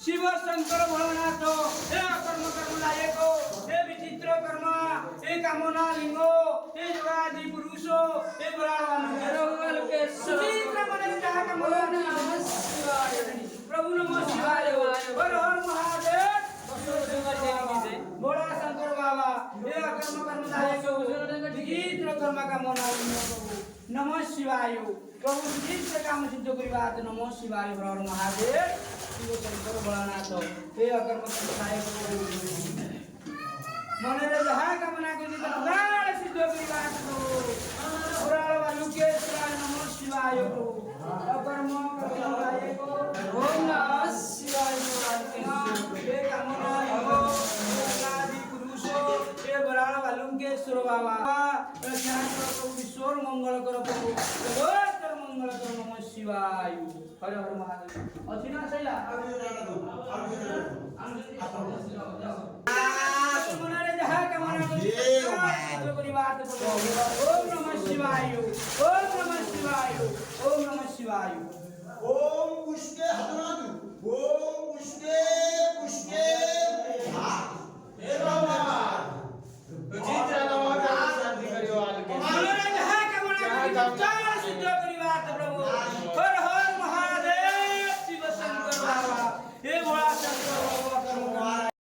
शिव शंकर भोलेनाथ हे कर्म कर्म लायको हे विचित्र कर्म हे कामना लिंगो हे योगादि पुरुषो हे बरावन के विचित्र मन जहाँ कामना नमः शिवाय प्रभु नमः शिवाय हर हर महादेव बोला शंकर बाबा हे कर्म कर्म लायको विचित्र कर्म कामना लिंगो नमः शिवाय प्रभु विचित्र काम सिद्ध करिवा नमः शिवाय हर हर महादेव शिव शंकर भोलानाथ हे अकर्म कर्मनायक मन रे जहाँ कामना करी तदाड़ सिद्ध करिवा पुराण वालुके शिवाय नमः शिवाय अकर्म कर्मनायक ओम नमः शिवाय हे कामना आदि पुरुषो हे पुराण वालुके सुर बाबा ज्ञान प्रभु ईश्वर मंगल कर प्रभु सर्वत्र मंगल कर नमः शिवाय हर हर महादेव असिना सैला मनारे जहाँ का मना करी बात ओम नमः शिवाय ओम नमः शिवाय ओम नमः शिवाय ओम पुष्पे हनुमान ओम पुष्पे